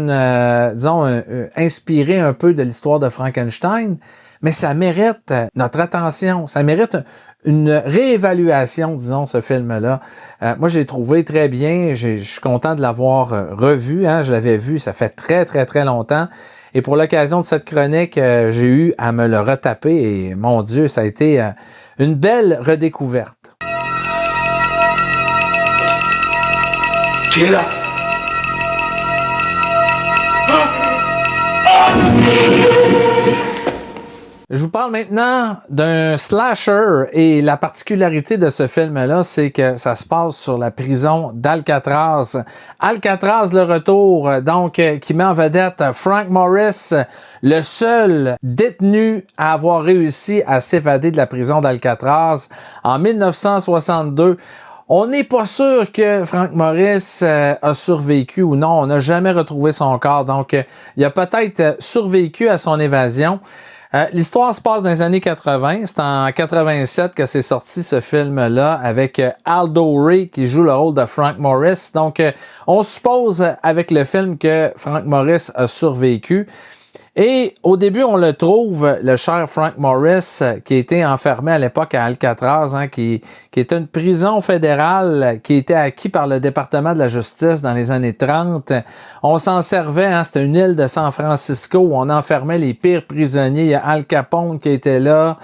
inspiré un peu de l'histoire de Frankenstein, mais ça mérite notre attention. Ça mérite une réévaluation, disons, ce film-là. Moi, j'ai trouvé très bien. Je suis content de l'avoir revu. Hein, je l'avais vu, ça fait très, très, très longtemps. Et pour l'occasion de cette chronique, j'ai eu à me le retaper. Et mon Dieu, ça a été une belle redécouverte. Qui est là? Je vous parle maintenant d'un slasher et la particularité de ce film-là, c'est que ça se passe sur la prison d'Alcatraz. Alcatraz, le retour, donc, qui met en vedette Frank Morris, le seul détenu à avoir réussi à s'évader de la prison d'Alcatraz en 1962. On n'est pas sûr que Frank Morris a survécu ou non. On n'a jamais retrouvé son corps. Donc, il a peut-être survécu à son évasion. L'histoire se passe dans les années 80. C'est en 87 que c'est sorti ce film-là avec Aldo Ray qui joue le rôle de Frank Morris. Donc, on suppose avec le film que Frank Morris a survécu. Et au début, on le trouve, le cher Frank Morris, qui était enfermé à l'époque à Alcatraz, hein, qui était une prison fédérale qui était acquise par le département de la justice dans les années 30. On s'en servait, hein, c'était une île de San Francisco où on enfermait les pires prisonniers. Il y a Al Capone qui était là.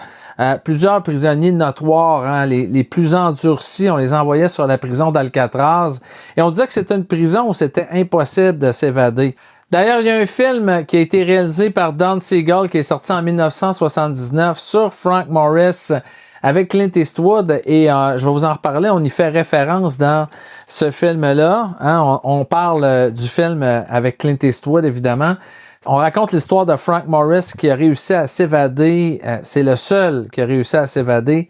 Plusieurs prisonniers notoires, hein, les plus endurcis, on les envoyait sur la prison d'Alcatraz. Et on disait que c'était une prison où c'était impossible de s'évader. D'ailleurs, il y a un film qui a été réalisé par Don Siegel qui est sorti en 1979 sur Frank Morris avec Clint Eastwood et je vais vous en reparler. On y fait référence dans ce film-là. Hein? On parle du film avec Clint Eastwood, évidemment. On raconte l'histoire de Frank Morris qui a réussi à s'évader. C'est le seul qui a réussi à s'évader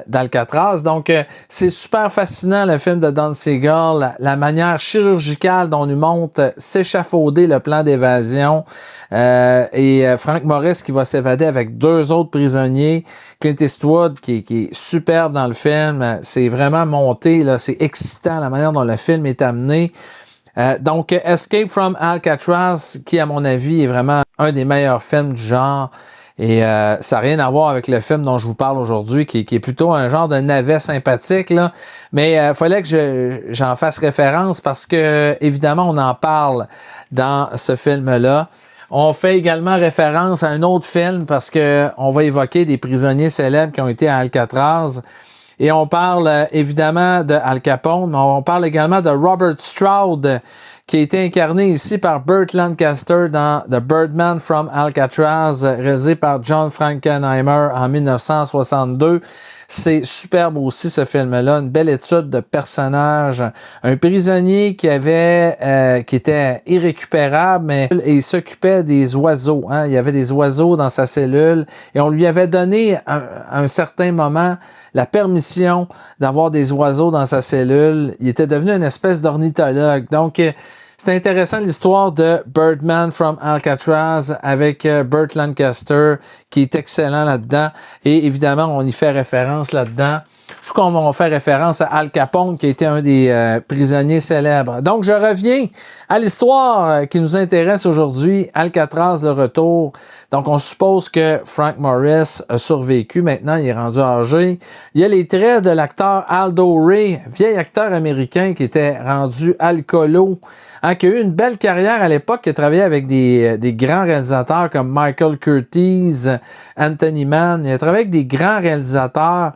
d'Alcatraz. Donc, c'est super fascinant, le film de Don Siegel, la manière chirurgicale dont on nous montre s'échafauder le plan d'évasion. Et Frank Morris qui va s'évader avec 2 autres prisonniers. Clint Eastwood qui est superbe dans le film. C'est vraiment monté, là, c'est excitant la manière dont le film est amené. Donc, Escape from Alcatraz, qui à mon avis est vraiment un des meilleurs films du genre. Et ça n'a rien à voir avec le film dont je vous parle aujourd'hui, qui est plutôt un genre de navet sympathique, là. Mais fallait que j'en fasse référence parce que, évidemment, on en parle dans ce film-là. On fait également référence à un autre film parce que on va évoquer des prisonniers célèbres qui ont été à Alcatraz. Et on parle évidemment de Al Capone, mais on parle également de Robert Stroud, qui a été incarné ici par Burt Lancaster dans The Birdman from Alcatraz, réalisé par John Frankenheimer en 1962. C'est superbe aussi, ce film-là. Une belle étude de personnage. Un prisonnier qui était irrécupérable, mais il s'occupait des oiseaux. Hein? Il y avait des oiseaux dans sa cellule et on lui avait donné à un certain moment la permission d'avoir des oiseaux dans sa cellule. Il était devenu une espèce d'ornithologue. Donc, c'est intéressant l'histoire de Birdman from Alcatraz avec Burt Lancaster qui est excellent là-dedans. Et évidemment, on y fait référence là-dedans. Tout comme on fait référence à Al Capone qui était un des prisonniers célèbres. Donc, je reviens à l'histoire qui nous intéresse aujourd'hui, Alcatraz, le retour. Donc, on suppose que Frank Morris a survécu. Maintenant, il est rendu âgé. Il y a les traits de l'acteur Aldo Ray, vieil acteur américain qui était rendu alcoolo, hein, qui a eu une belle carrière à l'époque, qui a travaillé avec des grands réalisateurs comme Michael Curtiz, Anthony Mann. Il a travaillé avec des grands réalisateurs.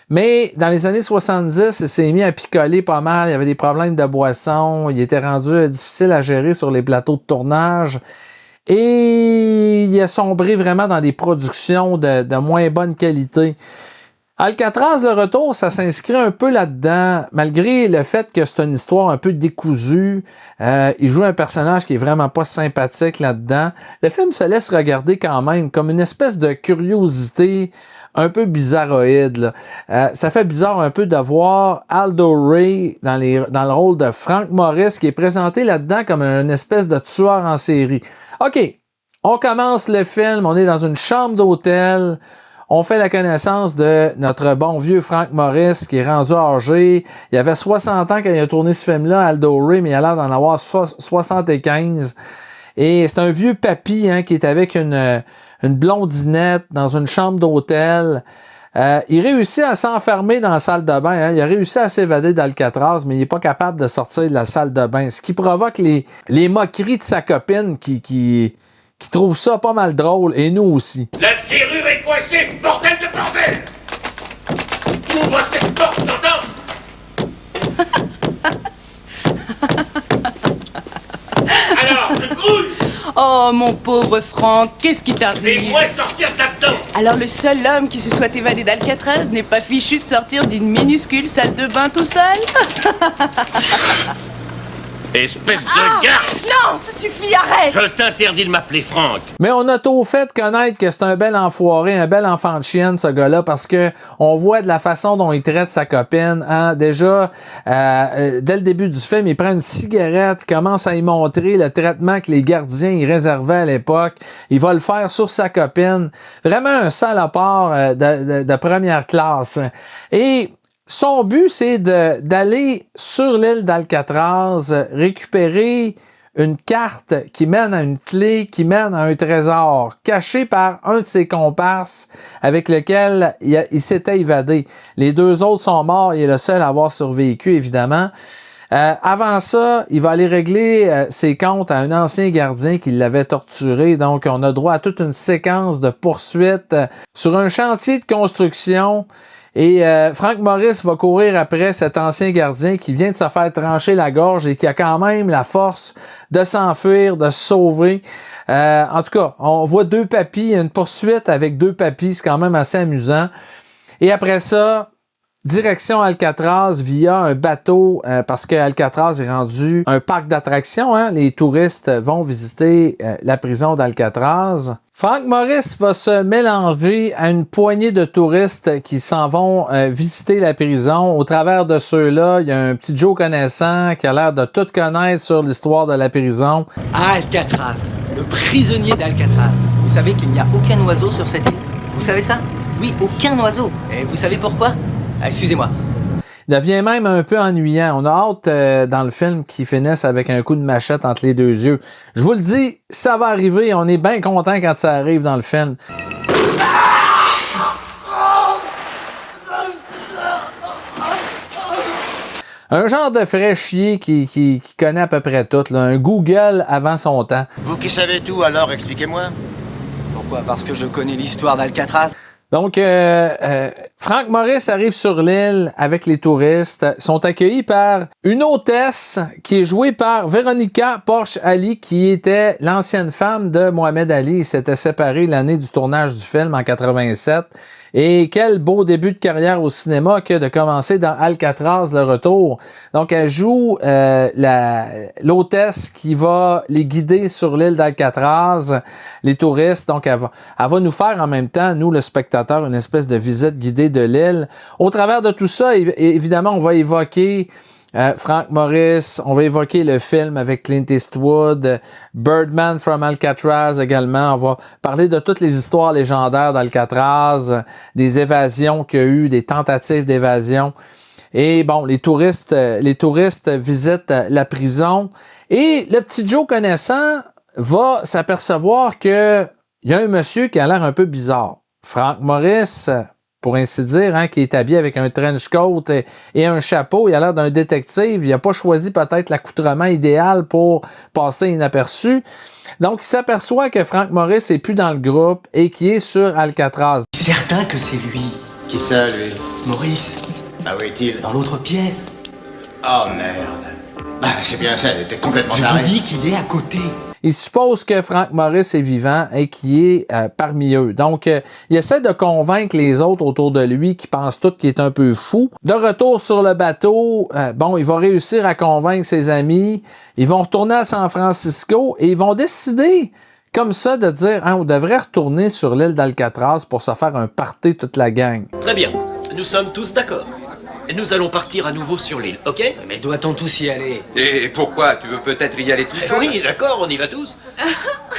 Mais dans les années 70, il s'est mis à picoler pas mal. Il y avait des problèmes de boisson. Il était rendu difficile à gérer sur les plateaux de tournage. Et il a sombré vraiment dans des productions de moins bonne qualité. Alcatraz, le retour, ça s'inscrit un peu là-dedans, malgré le fait que c'est une histoire un peu décousue. Il joue un personnage qui est vraiment pas sympathique là-dedans. Le film se laisse regarder quand même comme une espèce de curiosité un peu bizarroïde, là. Ça fait bizarre un peu de voir Aldo Ray dans le rôle de Frank Morris qui est présenté là-dedans comme une espèce de tueur en série. OK, on commence le film, on est dans une chambre d'hôtel, on fait la connaissance de notre bon vieux Frank Morris qui est rendu âgé. Il avait 60 ans quand il a tourné ce film-là, Aldo Ray, mais il a l'air d'en avoir 75. Et c'est un vieux papy, hein, qui est avec une blondinette dans une chambre d'hôtel. Il réussit à s'enfermer dans la salle de bain. Hein. Il a réussi à s'évader d'Alcatraz, mais il n'est pas capable de sortir de la salle de bain. Ce qui provoque les moqueries de sa copine qui trouve ça pas mal drôle, et nous aussi. La serrure est coincée, bordel de bordel! Ouvre cette porte, t'entends? Alors, je grouille! Oh, mon pauvre Franck, qu'est-ce qui t'arrive? Fais-moi sortir de là-dedans! Alors le seul homme qui se soit évadé d'Alcatraz n'est pas fichu de sortir d'une minuscule salle de bain tout seul? Espèce de garce! Non, ça suffit, arrête! Je t'interdis de m'appeler Franck! Mais on a tôt fait de connaître que c'est un bel enfoiré, un bel enfant de chienne, ce gars-là, parce que on voit de la façon dont il traite sa copine. Hein. Déjà, dès le début du film, il prend une cigarette, commence à y montrer le traitement que les gardiens y réservaient à l'époque. Il va le faire sur sa copine. Vraiment un salopard de première classe. Et son but, c'est d'aller sur l'île d'Alcatraz, récupérer une carte qui mène à une clé, qui mène à un trésor, caché par un de ses comparses avec lequel il s'était évadé. Les 2 autres sont morts, il est le seul à avoir survécu, évidemment. Avant ça, il va aller régler ses comptes à un ancien gardien qui l'avait torturé. Donc, on a droit à toute une séquence de poursuites sur un chantier de construction. Et Frank Morris va courir après cet ancien gardien qui vient de se faire trancher la gorge et qui a quand même la force de s'enfuir, de se sauver. En tout cas, on voit 2 papys, une poursuite avec 2 papys, c'est quand même assez amusant. Et après ça, direction Alcatraz via un bateau parce que Alcatraz est rendu un parc d'attractions. Hein? Les touristes vont visiter la prison d'Alcatraz. Frank Morris va se mélanger à une poignée de touristes qui s'en vont visiter la prison. Au travers de ceux-là, il y a un petit Joe connaissant qui a l'air de tout connaître sur l'histoire de la prison. Alcatraz, le prisonnier d'Alcatraz. Vous savez qu'il n'y a aucun oiseau sur cette île? Vous savez ça? Oui, aucun oiseau. Et vous savez pourquoi? Excusez-moi. Il devient même un peu ennuyant. On a hâte dans le film qu'il finisse avec un coup de machette entre les deux yeux. Je vous le dis, ça va arriver. On est bien content quand ça arrive dans le film. Un genre de fraîchier qui connaît à peu près tout. Là. Un Google avant son temps. Vous qui savez tout, alors expliquez-moi. Pourquoi? Parce que je connais l'histoire d'Alcatraz. Donc, Frank Morris arrive sur l'île avec les touristes. Ils sont accueillis par une hôtesse qui est jouée par Veronica Porch-Ali, qui était l'ancienne femme de Mohamed Ali. Ils s'étaient séparés l'année du tournage du film en 87. Et quel beau début de carrière au cinéma que de commencer dans Alcatraz, le retour. Donc, elle joue l'hôtesse qui va les guider sur l'île d'Alcatraz, les touristes. Donc, elle va nous faire en même temps, nous, le spectateur, une espèce de visite guidée de l'île. Au travers de tout ça, évidemment, on va évoquer Frank Morris, on va évoquer le film avec Clint Eastwood, Birdman from Alcatraz également. On va parler de toutes les histoires légendaires d'Alcatraz, des évasions qu'il y a eu, des tentatives d'évasion. Et bon, les touristes visitent la prison. Et le petit Joe connaissant va s'apercevoir qu'il y a un monsieur qui a l'air un peu bizarre. Frank Morris, pour ainsi dire, hein, qui est habillé avec un trench coat et un chapeau. Il a l'air d'un détective. Il n'a pas choisi peut-être l'accoutrement idéal pour passer inaperçu. Donc, il s'aperçoit que Frank Morris n'est plus dans le groupe et qu'il est sur Alcatraz. Certain que c'est lui. Qui ça, lui? Maurice. Ah, où est-il? Dans l'autre pièce. Oh, merde. Bah, c'est bien ça, t'es complètement Je taré. vous dis qu'il est à côté. Il suppose que Frank Morris est vivant et qu'il est parmi eux. Donc, il essaie de convaincre les autres autour de lui qui pensent tous qu'il est un peu fou. De retour sur le bateau, il va réussir à convaincre ses amis. Ils vont retourner à San Francisco et ils vont décider comme ça de dire on devrait retourner sur l'île d'Alcatraz pour se faire un party toute la gang. Très bien, nous sommes tous d'accord. Nous allons partir à nouveau sur l'île, ok? Mais doit-on tous y aller? Et pourquoi? Tu veux peut-être y aller tout seul? Oui, d'accord, on y va tous.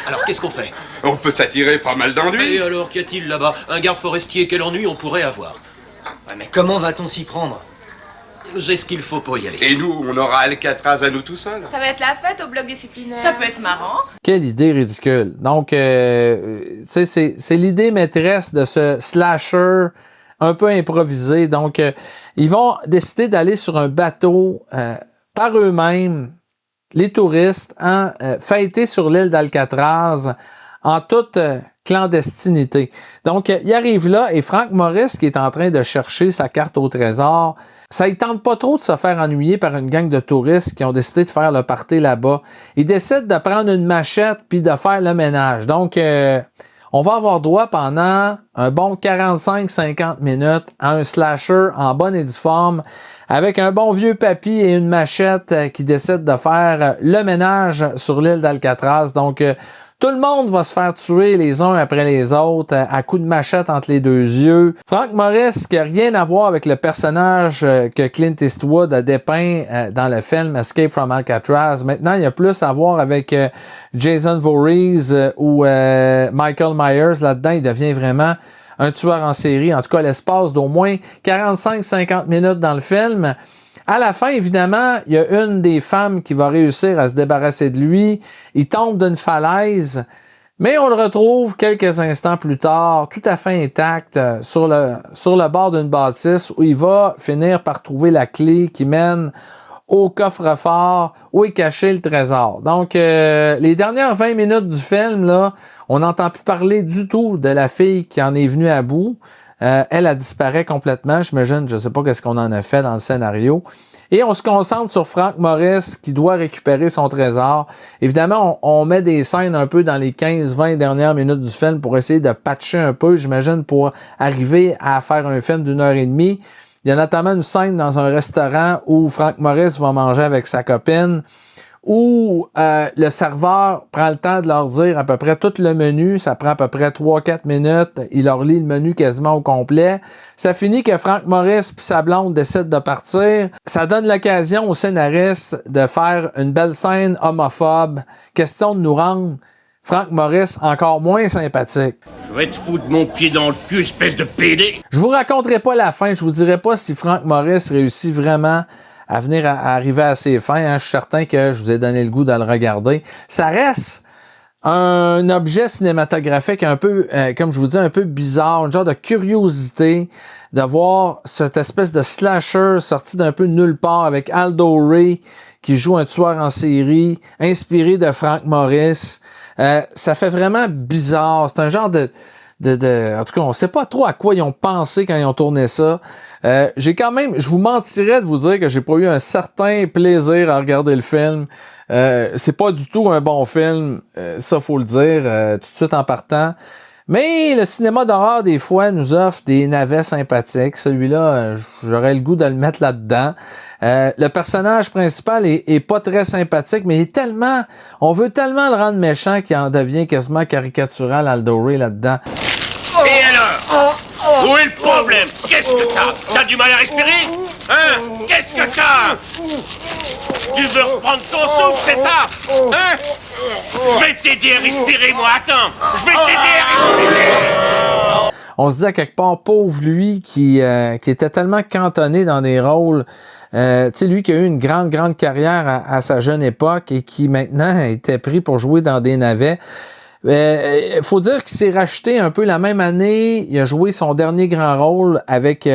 Alors, qu'est-ce qu'on fait? On peut s'attirer pas mal d'ennuis. Et alors, qu'y a-t-il là-bas? Un garde forestier, quel ennui on pourrait avoir? Ouais, mais comment va-t-on s'y prendre? J'ai ce qu'il faut pour y aller. Et nous, on aura Alcatraz à nous tout seuls. Ça va être la fête au bloc disciplinaire. Ça peut être marrant. Quelle idée ridicule. Donc, c'est l'idée maîtresse de ce slasher un peu improvisé. Donc, ils vont décider d'aller sur un bateau par eux-mêmes, les touristes, fêter sur l'île d'Alcatraz en toute clandestinité. Donc, il arrive là et Frank Morris, qui est en train de chercher sa carte au trésor, ça ne tente pas trop de se faire ennuyer par une gang de touristes qui ont décidé de faire le party là-bas. Il décide de prendre une machette puis de faire le ménage. Donc, on va avoir droit pendant un bon 45-50 minutes à un slasher en bonne et due forme avec un bon vieux papy et une machette qui décide de faire le ménage sur l'île d'Alcatraz. Donc, tout le monde va se faire tuer les uns après les autres à coups de machette entre les deux yeux. Frank Morris, qui n'a rien à voir avec le personnage que Clint Eastwood a dépeint dans le film Escape from Alcatraz. Maintenant, il y a plus à voir avec Jason Voorhees ou Michael Myers. Là-dedans, il devient vraiment un tueur en série. En tout cas, l'espace d'au moins 45-50 minutes dans le film. À la fin, évidemment, il y a une des femmes qui va réussir à se débarrasser de lui. Il tombe d'une falaise, mais on le retrouve quelques instants plus tard, tout à fait intact, sur le bord d'une bâtisse où il va finir par trouver la clé qui mène au coffre-fort où est caché le trésor. Donc, les dernières 20 minutes du film, là, on n'entend plus parler du tout de la fille qui en est venue à bout. Elle disparaît complètement. J'imagine, je ne sais pas qu'est-ce qu'on en a fait dans le scénario. Et on se concentre sur Frank Morris qui doit récupérer son trésor. Évidemment, on met des scènes un peu dans les 15-20 dernières minutes du film pour essayer de patcher un peu, j'imagine, pour arriver à faire un film d'1h30. Il y a notamment une scène dans un restaurant où Frank Morris va manger avec sa copine, où le serveur prend le temps de leur dire à peu près tout le menu. Ça prend à peu près 3-4 minutes. Il leur lit le menu quasiment au complet. Ça finit que Frank Morris et sa blonde décident de partir. Ça donne l'occasion au scénariste de faire une belle scène homophobe. Question de nous rendre Frank Morris encore moins sympathique. Je vais te foutre mon pied dans le cul, espèce de pédé! Je vous raconterai pas la fin. Je vous dirai pas si Frank Morris réussit vraiment à venir à arriver à ses fins. Hein. Je suis certain que je vous ai donné le goût de le regarder. Ça reste un objet cinématographique un peu, comme je vous dis, un peu bizarre, une genre de curiosité de voir cette espèce de slasher sorti d'un peu nulle part avec Aldo Ray qui joue un tueur en série, inspiré de Frank Morris. Ça fait vraiment bizarre. C'est un genre de... En tout cas, on sait pas trop à quoi ils ont pensé quand ils ont tourné ça. Je vous mentirais de vous dire que j'ai pas eu un certain plaisir à regarder le film. C'est pas du tout un bon film, ça faut le dire, tout de suite en partant. Mais le cinéma d'horreur, des fois, nous offre des navets sympathiques. Celui-là, j'aurais le goût de le mettre là-dedans. Le personnage principal est pas très sympathique, mais il est tellement... On veut tellement le rendre méchant qu'il en devient quasiment caricatural, Aldo Ray, là-dedans. Et alors? Où est le problème? Qu'est-ce que t'as? T'as du mal à respirer? Hein? Qu'est-ce que t'as? Tu veux reprendre ton souffle, c'est ça? Hein? Je vais t'aider à respirer, moi, attends! Je vais t'aider à respirer! On se dit à quelque part, pauvre lui, qui était tellement cantonné dans des rôles... tu sais, lui qui a eu une grande carrière à sa jeune époque et qui maintenant était pris pour jouer dans des navets. Faut dire qu'il s'est racheté un peu la même année. Il a joué son dernier grand rôle avec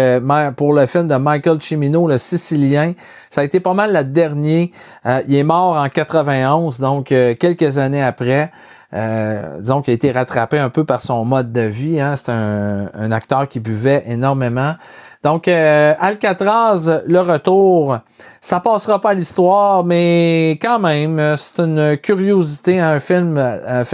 pour le film de Michael Cimino, Le Sicilien. Ça a été pas mal le dernier. Il est mort en 91, donc quelques années après. Disons qu'il a été rattrapé un peu par son mode de vie. Hein. C'est un acteur qui buvait énormément. Donc, Alcatraz, le retour, ça passera pas à l'histoire, mais quand même, c'est une curiosité, un film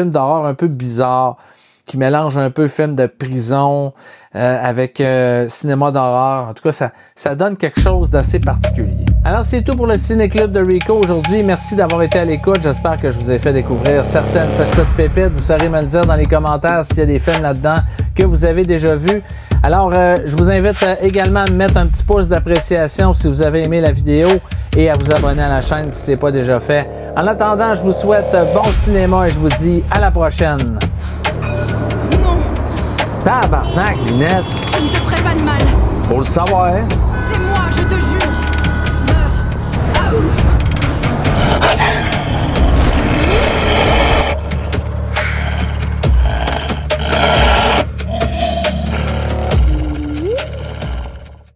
d'horreur un peu bizarre, qui mélange un peu film de prison avec cinéma d'horreur. En tout cas, ça donne quelque chose d'assez particulier. Alors, c'est tout pour le Ciné-Club de Rico aujourd'hui. Merci d'avoir été à l'écoute. J'espère que je vous ai fait découvrir certaines petites pépites. Vous saurez me le dire dans les commentaires s'il y a des films là-dedans que vous avez déjà vus. Alors, je vous invite également à me mettre un petit pouce d'appréciation si vous avez aimé la vidéo et à vous abonner à la chaîne si ce n'est pas déjà fait. En attendant, je vous souhaite bon cinéma et je vous dis à la prochaine. Non. Tabarnak, Lunette! Ça ne te ferait pas de mal. Faut le savoir.